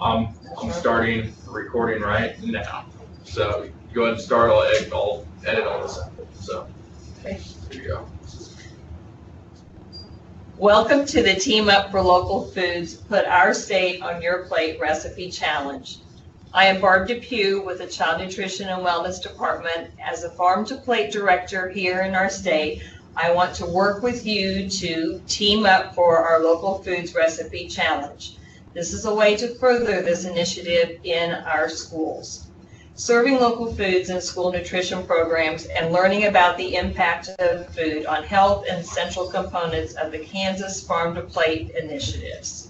I'm starting recording right now. So go ahead and start. I'll edit all this out. So Okay. here you go. Welcome to the Team Up for Local Foods Put Our State on Your Plate Recipe Challenge. I am Barb Depew with the Child Nutrition and Wellness Department. As a Farm to Plate Director here in our state, I want to work with you to team up for our Local Foods Recipe Challenge. This is a way to further this initiative in our schools. Serving local foods in school nutrition programs and learning about the impact of food on health and central components of the Kansas Farm to Plate initiatives.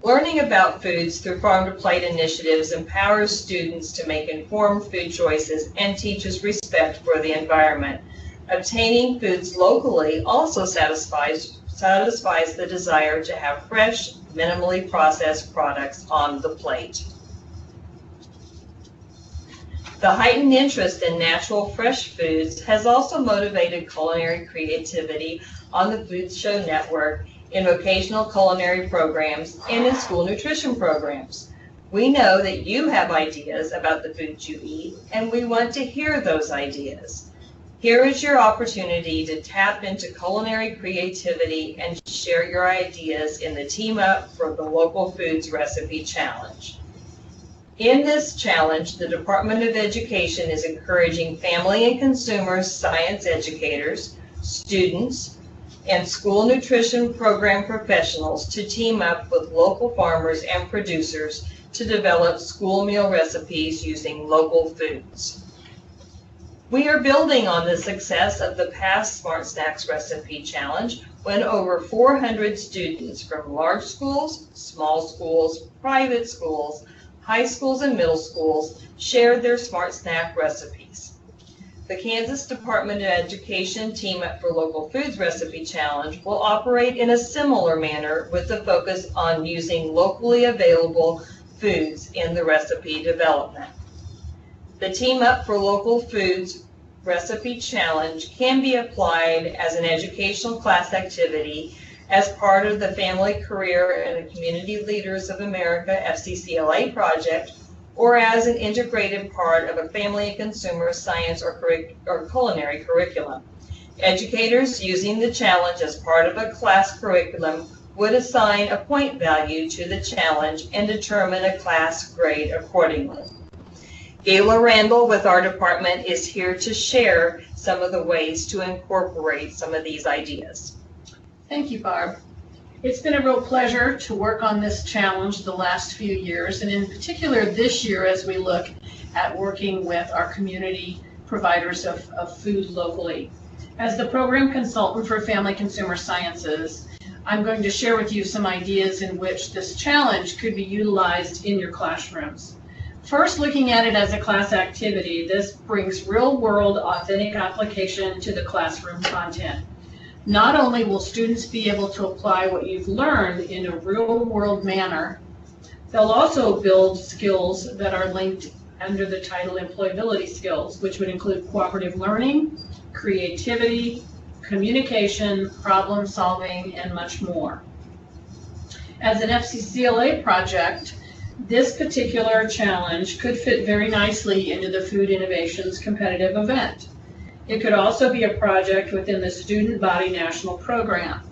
Learning about foods through Farm to Plate initiatives empowers students to make informed food choices and teaches respect for the environment. Obtaining foods locally also satisfies the desire to have fresh, minimally processed products on the plate. The heightened interest in natural fresh foods has also motivated culinary creativity on the Food Show Network in vocational culinary programs and in school nutrition programs. We know that you have ideas about the foods you eat, and we want to hear those ideas. Here is your opportunity to tap into culinary creativity and share your ideas in the Team Up for the Local Foods Recipe Challenge. In this challenge, the Department of Education is encouraging family and consumer science educators, students, and school nutrition program professionals to team up with local farmers and producers to develop school meal recipes using local foods. We are building on the success of the past Smart Snacks Recipe Challenge when over 400 students from large schools, small schools, private schools, high schools, and middle schools shared their Smart Snack recipes. The Kansas Department of Education Team Up for Local Foods Recipe Challenge will operate in a similar manner with a focus on using locally available foods in the recipe development. The Team Up for Local Foods Recipe Challenge can be applied as an educational class activity as part of the Family, Career, and Community Leaders of America FCCLA project, or as an integrated part of a family and consumer science or culinary curriculum. Educators using the challenge as part of a class curriculum would assign a point value to the challenge and determine a class grade accordingly. Gayla Randall with our department is here to share some of the ways to incorporate some of these ideas. Thank you, Barb. It's been a real pleasure to work on this challenge the last few years, and in particular this year as we look at working with our community providers of food locally. As the program consultant for Family Consumer Sciences, I'm going to share with you some ideas in which this challenge could be utilized in your classrooms. First, looking at it as a class activity, this brings real-world, authentic application to the classroom content. Not only will students be able to apply what you've learned in a real-world manner, they'll also build skills that are linked under the title Employability Skills, which would include cooperative learning, creativity, communication, problem solving, and much more. As an FCCLA project, this particular challenge could fit very nicely into the Food Innovations competitive event. It could also be a project within the Student Body National Program.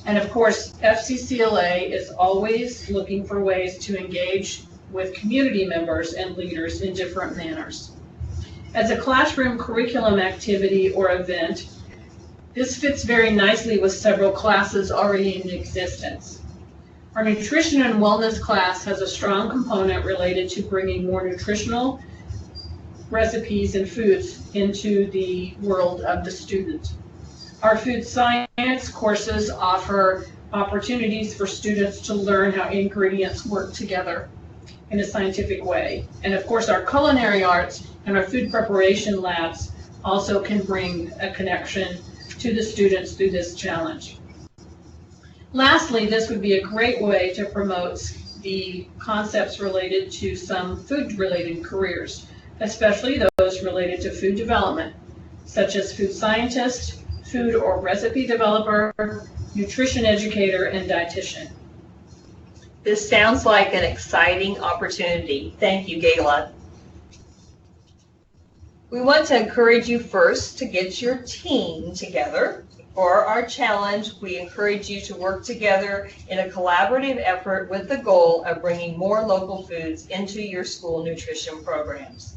And of course, FCCLA is always looking for ways to engage with community members and leaders in different manners. As a classroom curriculum activity or event, this fits very nicely with several classes already in existence. Our nutrition and wellness class has a strong component related to bringing more nutritional recipes and foods into the world of the student. Our food science courses offer opportunities for students to learn how ingredients work together in a scientific way. And of course, our culinary arts and our food preparation labs also can bring a connection to the students through this challenge. Lastly, this would be a great way to promote the concepts related to some food-related careers, especially those related to food development, such as food scientist, food or recipe developer, nutrition educator, and dietitian. This sounds like an exciting opportunity. Thank you, Gayla. We want to encourage you first to get your team together. For our challenge, we encourage you to work together in a collaborative effort with the goal of bringing more local foods into your school nutrition programs.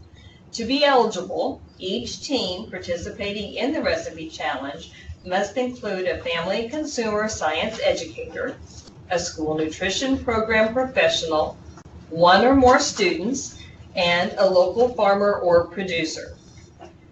To be eligible, each team participating in the recipe challenge must include a family consumer science educator, a school nutrition program professional, one or more students, and a local farmer or producer.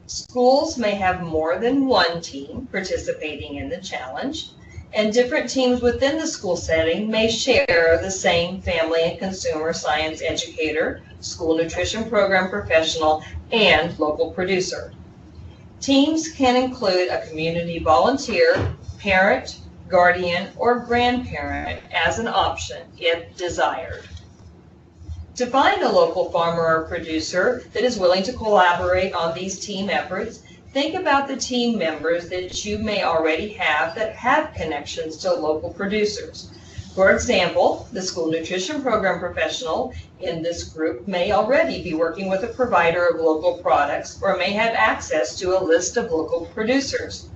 Schools may have more than one team participating in the challenge, and different teams within the school setting may share the same family and consumer science educator, school nutrition program professional, and local producer. Teams can include a community volunteer, parent, guardian, or grandparent as an option if desired. To find a local farmer or producer that is willing to collaborate on these team efforts, think about the team members that you may already have that have connections to local producers. For example, the school nutrition program professional in this group may already be working with a provider of local products or may have access to a list of local producers.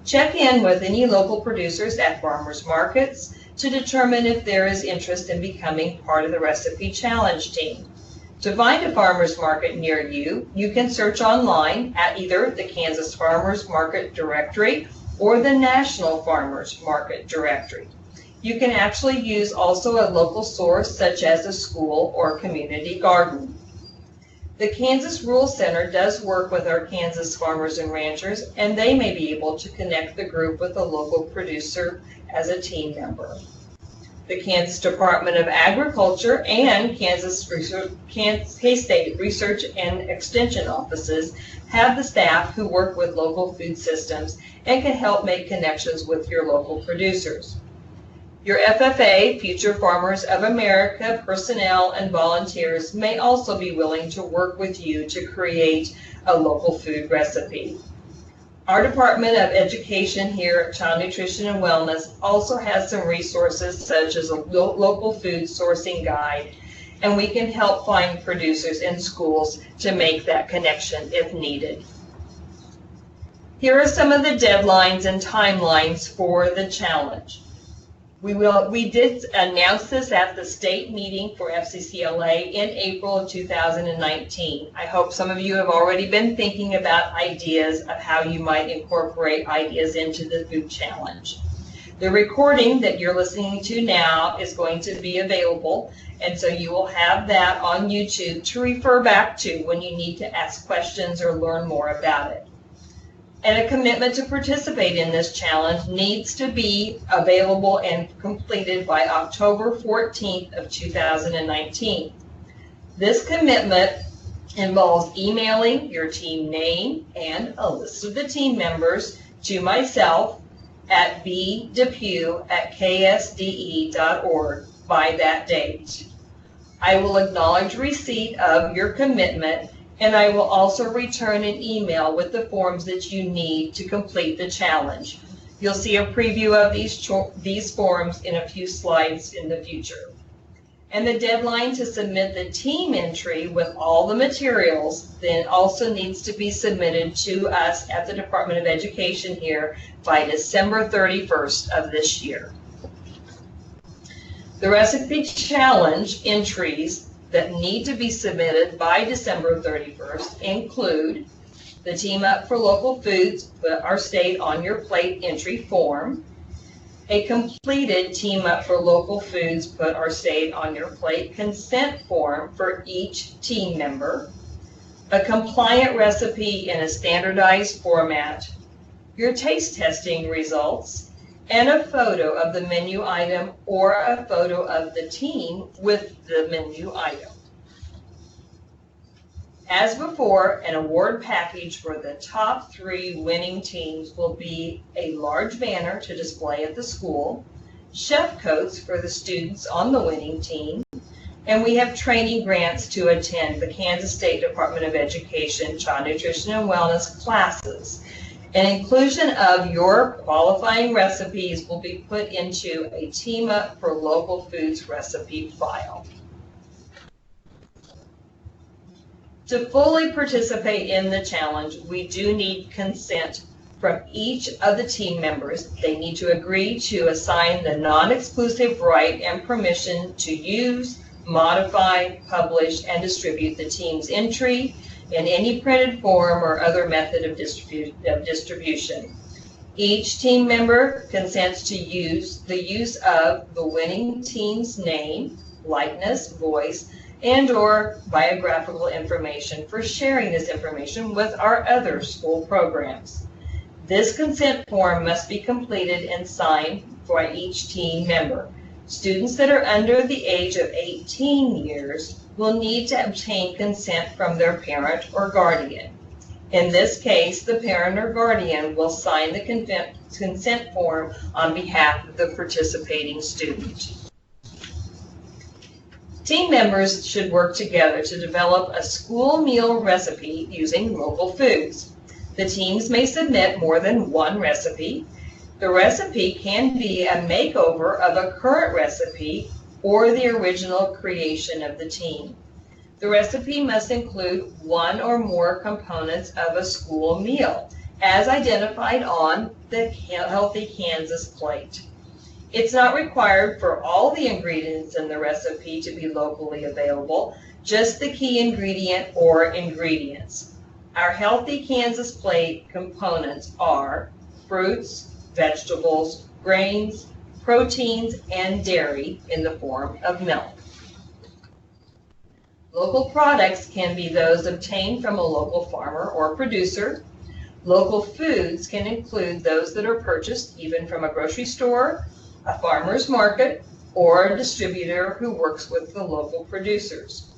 Check in with any local producers at farmers markets to determine if there is interest in becoming part of the recipe challenge team. To find a farmers market near you, you can search online at either the Kansas Farmers Market Directory or the National Farmers Market Directory. You can actually use also a local source such as a school or community garden. The Kansas Rural Center does work with our Kansas farmers and ranchers, and they may be able to connect the group with a local producer as a team member. The Kansas Department of Agriculture and K-State Research and Extension offices have the staff who work with local food systems and can help make connections with your local producers. Your FFA, Future Farmers of America, personnel and volunteers may also be willing to work with you to create a local food recipe. Our Department of Education here at Child Nutrition and Wellness also has some resources such as a local food sourcing guide, and we can help find producers in schools to make that connection if needed. Here are some of the deadlines and timelines for the challenge. We did announce this at the state meeting for FCCLA in April of 2019. I hope some of you have already been thinking about ideas of how you might incorporate ideas into the food challenge. The recording that you're listening to now is going to be available, and so you will have that on YouTube to refer back to when you need to ask questions or learn more about it. And a commitment to participate in this challenge needs to be available and completed by October 14th of 2019. This commitment involves emailing your team name and a list of the team members to myself at bdepew@ksde.org by that date. I will acknowledge receipt of your commitment, and I will also return an email with the forms that you need to complete the challenge. You'll see a preview of these forms in a few slides in the future. And the deadline to submit the team entry with all the materials then also needs to be submitted to us at the Department of Education here by December 31st of this year. The recipe challenge entries that need to be submitted by December 31st include the Team Up for Local Foods, Put Our State on Your Plate entry form, a completed Team Up for Local Foods, Put Our State on Your Plate consent form for each team member, a compliant recipe in a standardized format, your taste testing results, and a photo of the menu item or a photo of the team with the menu item. As before, an award package for the top 3 winning teams will be a large banner to display at the school, chef coats for the students on the winning team, and we have training grants to attend the Kansas State Department of Education Child Nutrition and Wellness classes. An inclusion of your qualifying recipes will be put into a Team Up for Local Foods recipe file. To fully participate in the challenge, we do need consent from each of the team members. They need to agree to assign the non-exclusive right and permission to use, modify, publish, and distribute the team's entry in any printed form or other method of distribution. Each team member consents to the use of the winning team's name, likeness, voice, and/or biographical information for sharing this information with our other school programs. This consent form must be completed and signed by each team member. Students that are under the age of 18 years will need to obtain consent from their parent or guardian. In this case, the parent or guardian will sign the consent form on behalf of the participating student. Team members should work together to develop a school meal recipe using local foods. The teams may submit more than one recipe. The recipe can be a makeover of a current recipe or the original creation of the team. The recipe must include one or more components of a school meal, as identified on the Healthy Kansas plate. It's not required for all the ingredients in the recipe to be locally available, just the key ingredient or ingredients. Our Healthy Kansas plate components are fruits, vegetables, grains, proteins, and dairy in the form of milk. Local products can be those obtained from a local farmer or producer. Local foods can include those that are purchased even from a grocery store, a farmer's market, or a distributor who works with the local producers.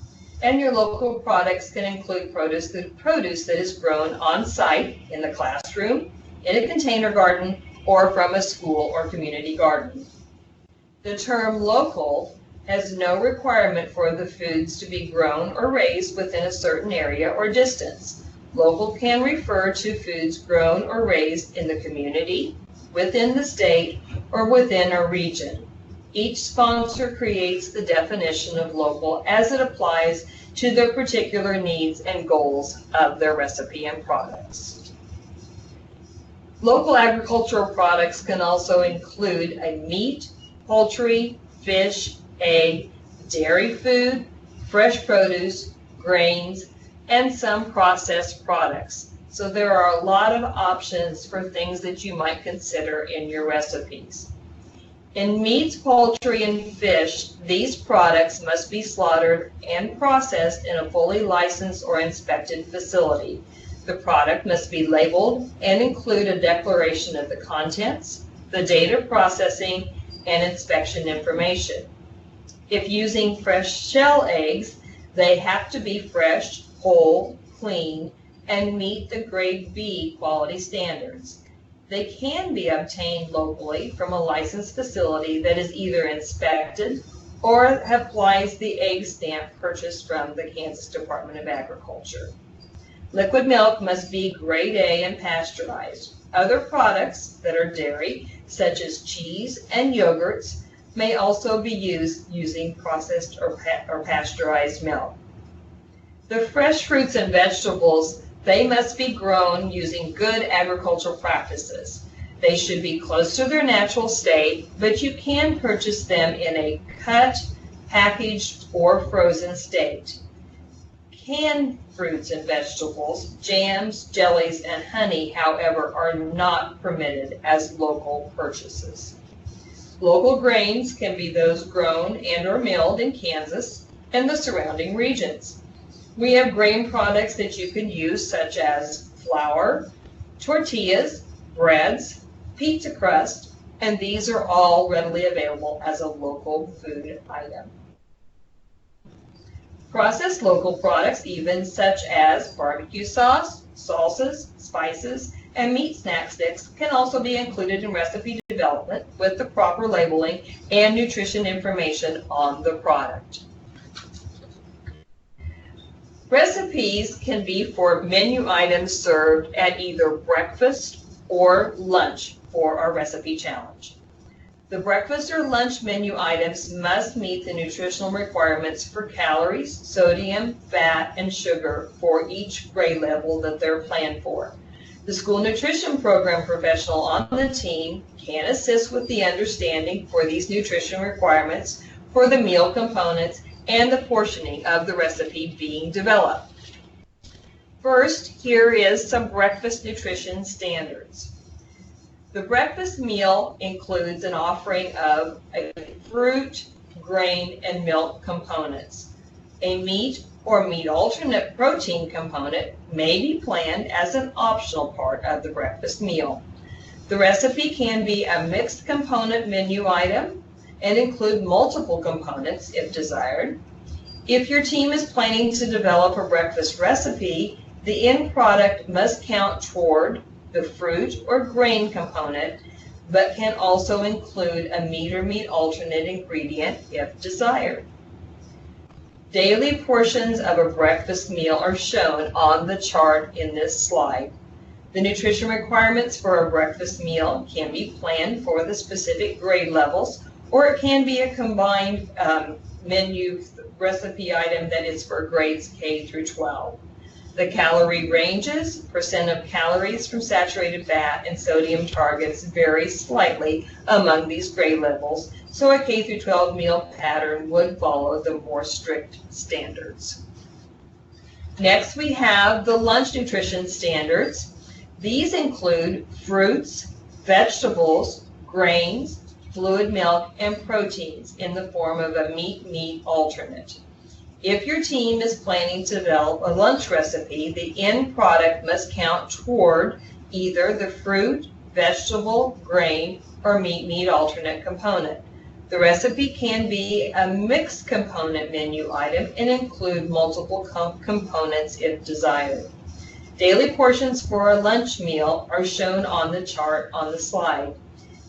And your local products can include produce that is grown on site in the classroom, in a container garden, or from a school or community garden. The term local has no requirement for the foods to be grown or raised within a certain area or distance. Local can refer to foods grown or raised in the community, within the state, or within a region. Each sponsor creates the definition of local as it applies to their particular needs and goals of their recipe and products. Local agricultural products can also include a meat, poultry, fish, egg, dairy food, fresh produce, grains, and some processed products. So there are a lot of options for things that you might consider in your recipes. In meats, poultry, and fish, these products must be slaughtered and processed in a fully licensed or inspected facility. The product must be labeled and include a declaration of the contents, the date of processing, and inspection information. If using fresh shell eggs, they have to be fresh, whole, clean, and meet the grade B quality standards. They can be obtained locally from a licensed facility that is either inspected or applies the egg stamp purchased from the Kansas Department of Agriculture. Liquid milk must be grade A and pasteurized. Other products that are dairy, such as cheese and yogurts, may also be used using processed or pasteurized milk. The fresh fruits and vegetables, they must be grown using good agricultural practices. They should be close to their natural state, but you can purchase them in a cut, packaged, or frozen state. Canned fruits and vegetables, jams, jellies, and honey, however, are not permitted as local purchases. Local grains can be those grown and or milled in Kansas and the surrounding regions. We have grain products that you can use, such as flour, tortillas, breads, pizza crust, and these are all readily available as a local food item. Processed local products, even such as barbecue sauce, salsas, spices, and meat snack sticks, can also be included in recipe development with the proper labeling and nutrition information on the product. Recipes can be for menu items served at either breakfast or lunch for our recipe challenge. The breakfast or lunch menu items must meet the nutritional requirements for calories, sodium, fat, and sugar for each grade level that they're planned for. The school nutrition program professional on the team can assist with the understanding for these nutrition requirements for the meal components and the portioning of the recipe being developed. First, here is some breakfast nutrition standards. The breakfast meal includes an offering of a fruit, grain, and milk components. A meat or meat alternate protein component may be planned as an optional part of the breakfast meal. The recipe can be a mixed component menu item and include multiple components if desired. If your team is planning to develop a breakfast recipe, the end product must count toward the fruit or grain component, but can also include a meat or meat alternate ingredient if desired. Daily portions of a breakfast meal are shown on the chart in this slide. The nutrition requirements for a breakfast meal can be planned for the specific grade levels, or it can be a combined menu recipe item that is for grades K through 12. The calorie ranges, percent of calories from saturated fat, and sodium targets vary slightly among these grade levels, so a K through 12 meal pattern would follow the more strict standards. Next, we have the lunch nutrition standards. These include fruits, vegetables, grains, fluid milk, and proteins in the form of a meat alternate. If your team is planning to develop a lunch recipe, the end product must count toward either the fruit, vegetable, grain, or meat alternate component. The recipe can be a mixed component menu item and include multiple components if desired. Daily portions for a lunch meal are shown on the chart on the slide.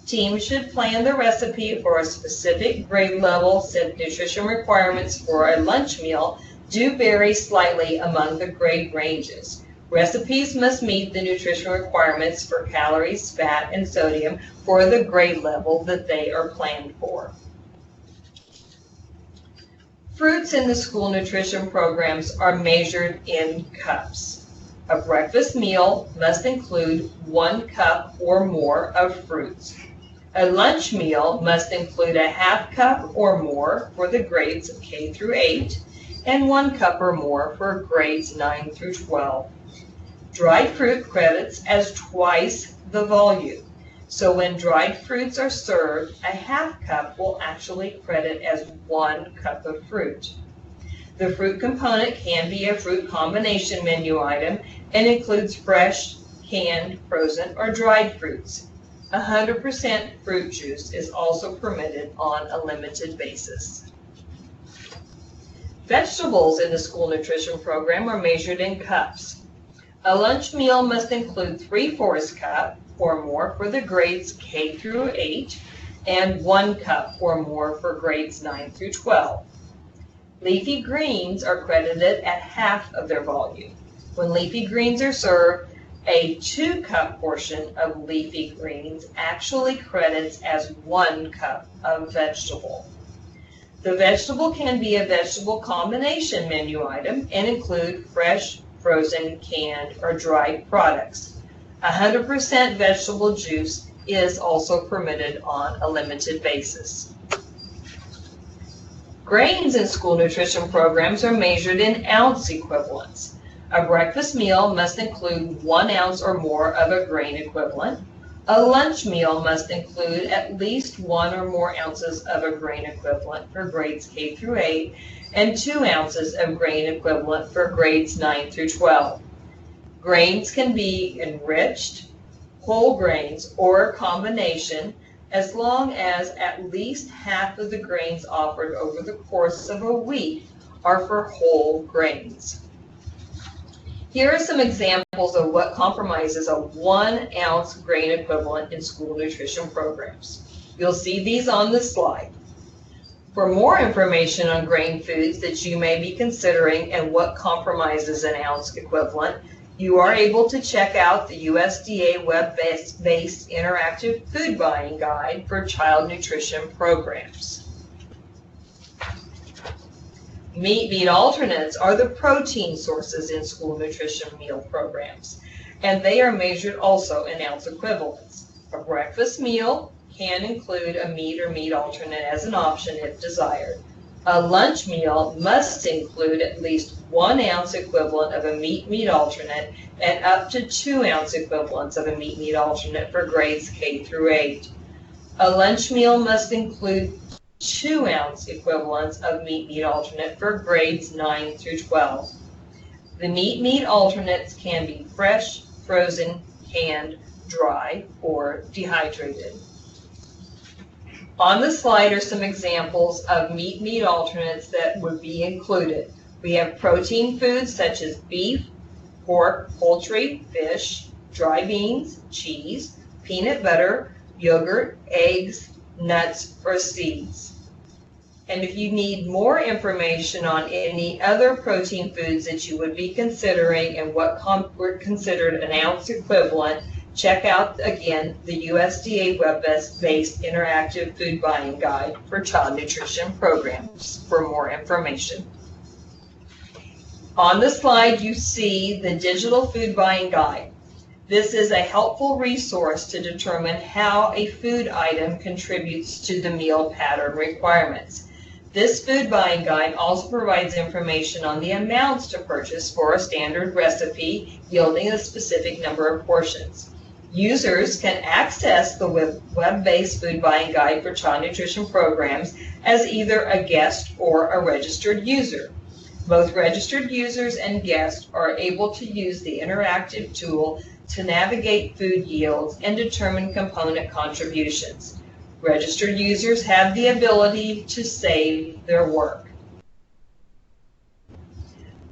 Teams should plan the recipe for a specific grade level since nutrition requirements for a lunch meal do vary slightly among the grade ranges. Recipes must meet the nutrition requirements for calories, fat, and sodium for the grade level that they are planned for. Fruits in the school nutrition programs are measured in cups. A breakfast meal must include 1 cup or more of fruits. A lunch meal must include a half cup or more for the grades of K through 8 and 1 cup or more for grades 9 through 12. Dried fruit credits as twice the volume. So when dried fruits are served, a half cup will actually credit as 1 cup of fruit. The fruit component can be a fruit combination menu item and includes fresh, canned, frozen, or dried fruits. 100% fruit juice is also permitted on a limited basis. Vegetables in the school nutrition program are measured in cups. A lunch meal must include 3/4 cup or more for the grades K through 8 and 1 cup or more for grades 9 through 12. Leafy greens are credited at half of their volume. When leafy greens are served, a 2-cup portion of leafy greens actually credits as 1 cup of vegetable. The vegetable can be a vegetable combination menu item and include fresh, frozen, canned, or dried products. 100% vegetable juice is also permitted on a limited basis. Grains in school nutrition programs are measured in ounce equivalents. A breakfast meal must include 1 ounce or more of a grain equivalent. A lunch meal must include at least 1 or more ounces of a grain equivalent for grades K through 8 and 2 ounces of grain equivalent for grades 9 through 12. Grains can be enriched, whole grains, or a combination as long as at least half of the grains offered over the course of a week are for whole grains. Here are some examples of what compromises a 1 ounce grain equivalent in school nutrition programs. You'll see these on the slide. For more information on grain foods that you may be considering and what compromises an ounce equivalent, You are able to check out the USDA web-based interactive food buying guide for child nutrition programs. Meat alternates are the protein sources in school nutrition meal programs, and they are measured also in ounce equivalents. A breakfast meal can include a meat or meat alternate as an option if desired. A lunch meal must include at least 1 ounce equivalent of a meat alternate and up to 2 ounce equivalents of a meat alternate for grades K through 8. A lunch meal must include 2 ounce equivalents of meat alternate for grades 9 through 12. The meat alternates can be fresh, frozen, canned, dry, or dehydrated. On the slide are some examples of meat alternates that would be included. We have protein foods such as beef, pork, poultry, fish, dry beans, cheese, peanut butter, yogurt, eggs, nuts, or seeds. And if you need more information on any other protein foods that you would be considering and what were considered an ounce equivalent, check out, again, the USDA web-based interactive food buying guide for child nutrition programs for more information. On the slide, you see the digital food buying guide. This is a helpful resource to determine how a food item contributes to the meal pattern requirements. This food buying guide also provides information on the amounts to purchase for a standard recipe yielding a specific number of portions. Users can access the web-based food buying guide for child nutrition programs as either a guest or a registered user. Both registered users and guests are able to use the interactive tool to navigate food yields and determine component contributions. Registered users have the ability to save their work.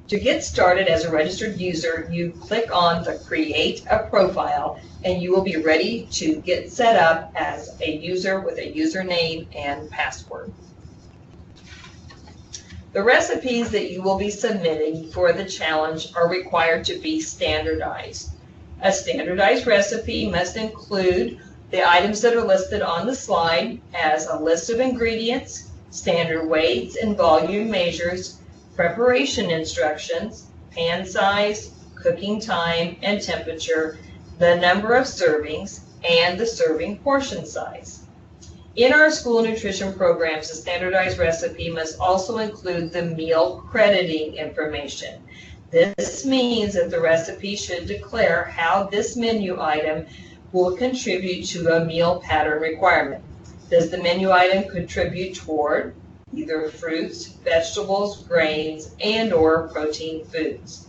To get started as a registered user, you click on the Create a Profile, and you will be ready to get set up as a user with a username and password. The recipes that you will be submitting for the challenge are required to be standardized. A standardized recipe must include the items that are listed on the slide as a list of ingredients, standard weights and volume measures, preparation instructions, pan size, cooking time and temperature, the number of servings, and the serving portion size. In our school nutrition programs, a standardized recipe must also include the meal crediting information. This means that the recipe should declare how this menu item will contribute to a meal pattern requirement. Does the menu item contribute toward either fruits, vegetables, grains, and/or protein foods?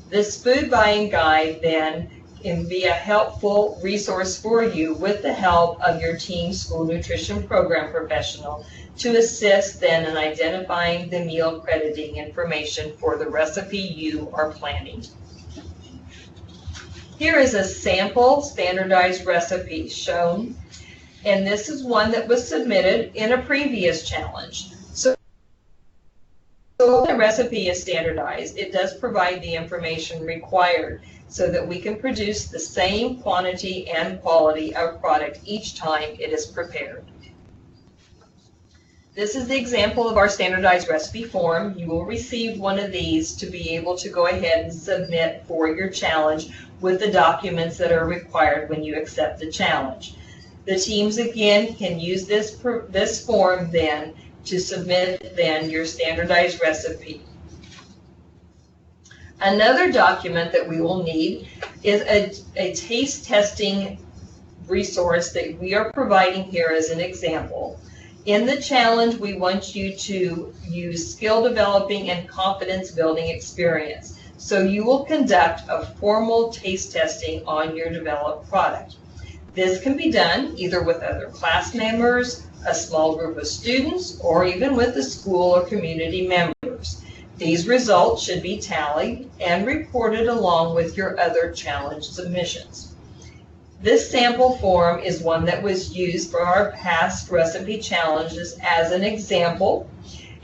This food buying guide then can be a helpful resource for you with the help of your team school nutrition program professional to assist then in identifying the meal crediting information for the recipe you are planning. Here is a sample standardized recipe shown, and this is one that was submitted in a previous challenge. So the recipe is standardized. It does provide the information required so that we can produce the same quantity and quality of product each time it is prepared. This is the example of our standardized recipe form. You will receive one of these to be able to go ahead and submit for your challenge with the documents that are required when you accept the challenge. The teams again can use this form then to submit then your standardized recipe. Another document that we will need is a taste testing resource that we are providing here as an example. In the challenge, we want you to use skill developing and confidence building experience. So you will conduct a formal taste testing on your developed product. This can be done either with other class members, a small group of students, or even with the school or community members. These results should be tallied and reported along with your other challenge submissions. This sample form is one that was used for our past recipe challenges as an example,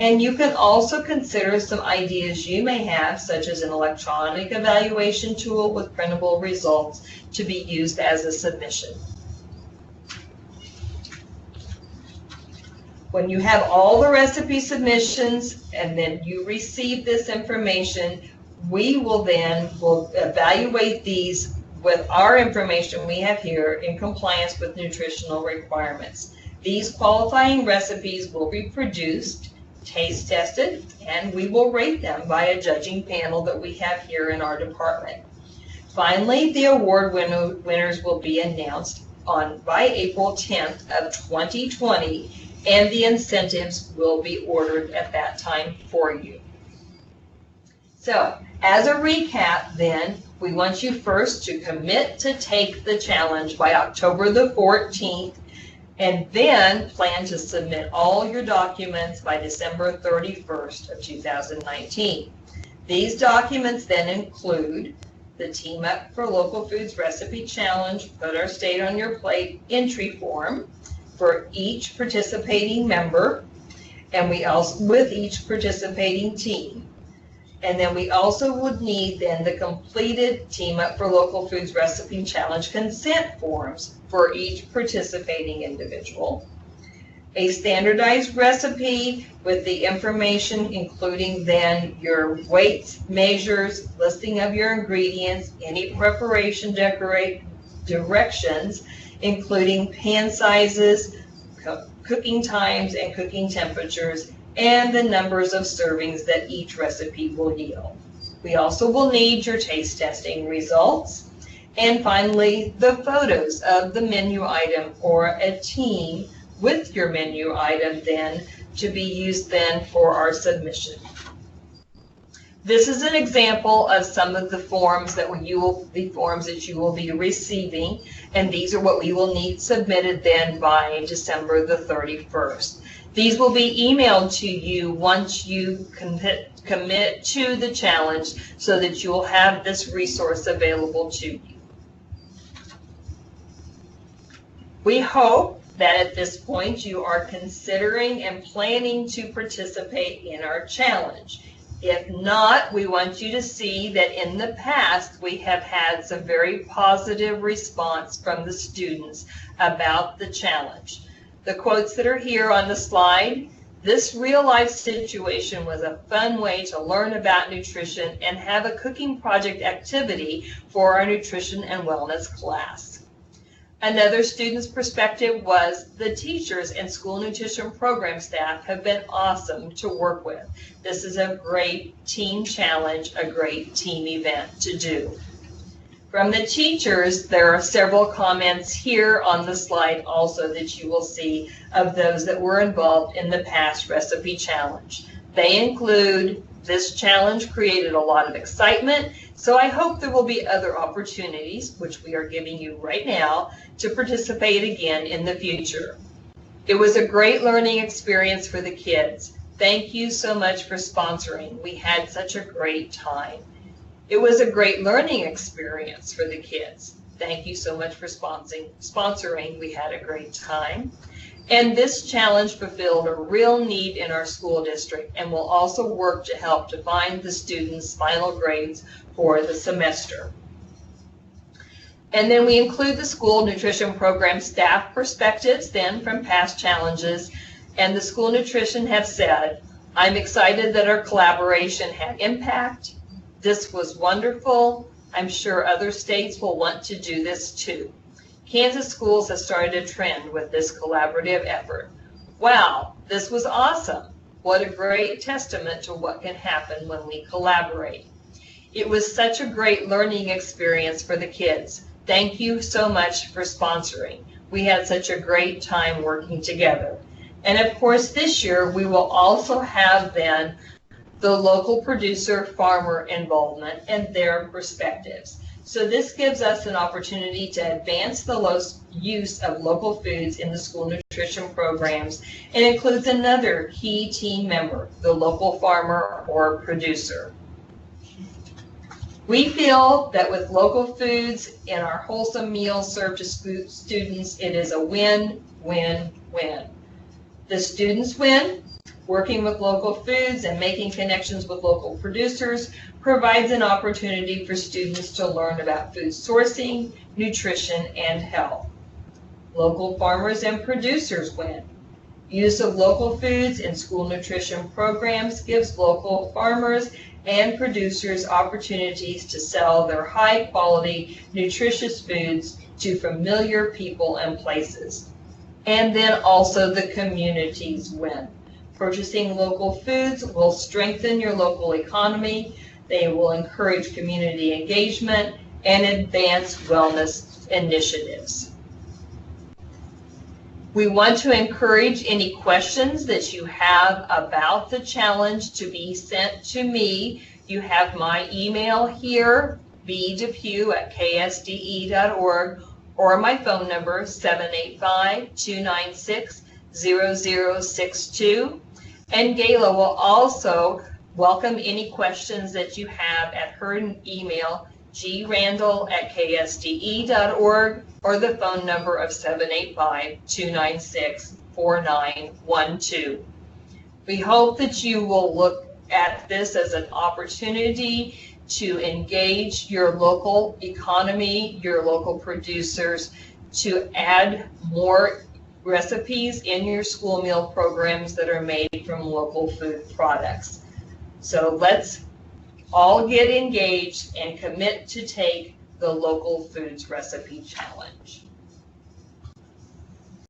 And you can also consider some ideas you may have, such as an electronic evaluation tool with printable results to be used as a submission. When you have all the recipe submissions and then you receive this information, we will evaluate these with our information we have here in compliance with nutritional requirements. These qualifying recipes will be produced, taste tested, and we will rate them by a judging panel that we have here in our department. Finally, the award winners will be announced by April 10th of 2020, and the incentives will be ordered at that time for you. So, as a recap then, we want you first to commit to take the challenge by October the 14th, and then plan to submit all your documents by December 31st of 2019. These documents then include the Team Up for Local Foods Recipe Challenge, Put Our State on Your Plate entry form for each participating member, and we also with each participating team. And then we also would need then the completed Team Up for Local Foods Recipe Challenge consent forms for each participating individual. A standardized recipe with the information including then your weights, measures, listing of your ingredients, any preparation directions, including pan sizes, cooking times and cooking temperatures, and the numbers of servings that each recipe will yield. We also will need your taste testing results, and finally the photos of the menu item or a team with your menu item then to be used then for our submission. This is an example of some of the forms that you will be receiving, and these are what we will need submitted then by December the 31st. These will be emailed to you once you commit to the challenge so that you will have this resource available to you. We hope that at this point you are considering and planning to participate in our challenge. If not, we want you to see that in the past we have had some very positive response from the students about the challenge. The quotes that are here on the slide, this real-life situation was a fun way to learn about nutrition and have a cooking project activity for our nutrition and wellness class. Another student's perspective was the teachers and school nutrition program staff have been awesome to work with. This is a great team challenge, a great team event to do. From the teachers, there are several comments here on the slide also that you will see of those that were involved in the past recipe challenge. They include, this challenge created a lot of excitement, so I hope there will be other opportunities, which we are giving you right now, to participate again in the future. It was a great learning experience for the kids. Thank you so much for sponsoring. We had such a great time. It was a great learning experience for the kids. Thank you so much for sponsoring. We had a great time. And this challenge fulfilled a real need in our school district and will also work to help define the students' final grades for the semester. And then we include the school nutrition program staff perspectives then from past challenges. And the school nutrition have said, I'm excited that our collaboration had impact. This was wonderful. I'm sure other states will want to do this too. Kansas schools have started a trend with this collaborative effort. Wow, this was awesome. What a great testament to what can happen when we collaborate. It was such a great learning experience for the kids. Thank you so much for sponsoring. We had such a great time working together. And of course, this year we will also have then the local producer farmer involvement and their perspectives. So this gives us an opportunity to advance the use of local foods in the school nutrition programs and includes another key team member, the local farmer or producer. We feel that with local foods in our wholesome meals served to students, it is a win-win-win. The students win, Working with local foods and making connections with local producers provides an opportunity for students to learn about food sourcing, nutrition, and health. Local farmers and producers win. Use of local foods in school nutrition programs gives local farmers and producers opportunities to sell their high-quality, nutritious foods to familiar people and places. And then also the communities win. Purchasing local foods will strengthen your local economy. They will encourage community engagement and advance wellness initiatives. We want to encourage any questions that you have about the challenge to be sent to me. You have my email here, bdepew@ksde.org, or my phone number, 785-296-0062. And Gayla will also welcome any questions that you have at her email, grandall@ksde.org, or the phone number of 785-296-4912. We hope that you will look at this as an opportunity to engage your local economy, your local producers, to add more recipes in your school meal programs that are made from local food products. So let's all get engaged and commit to take the local foods recipe challenge.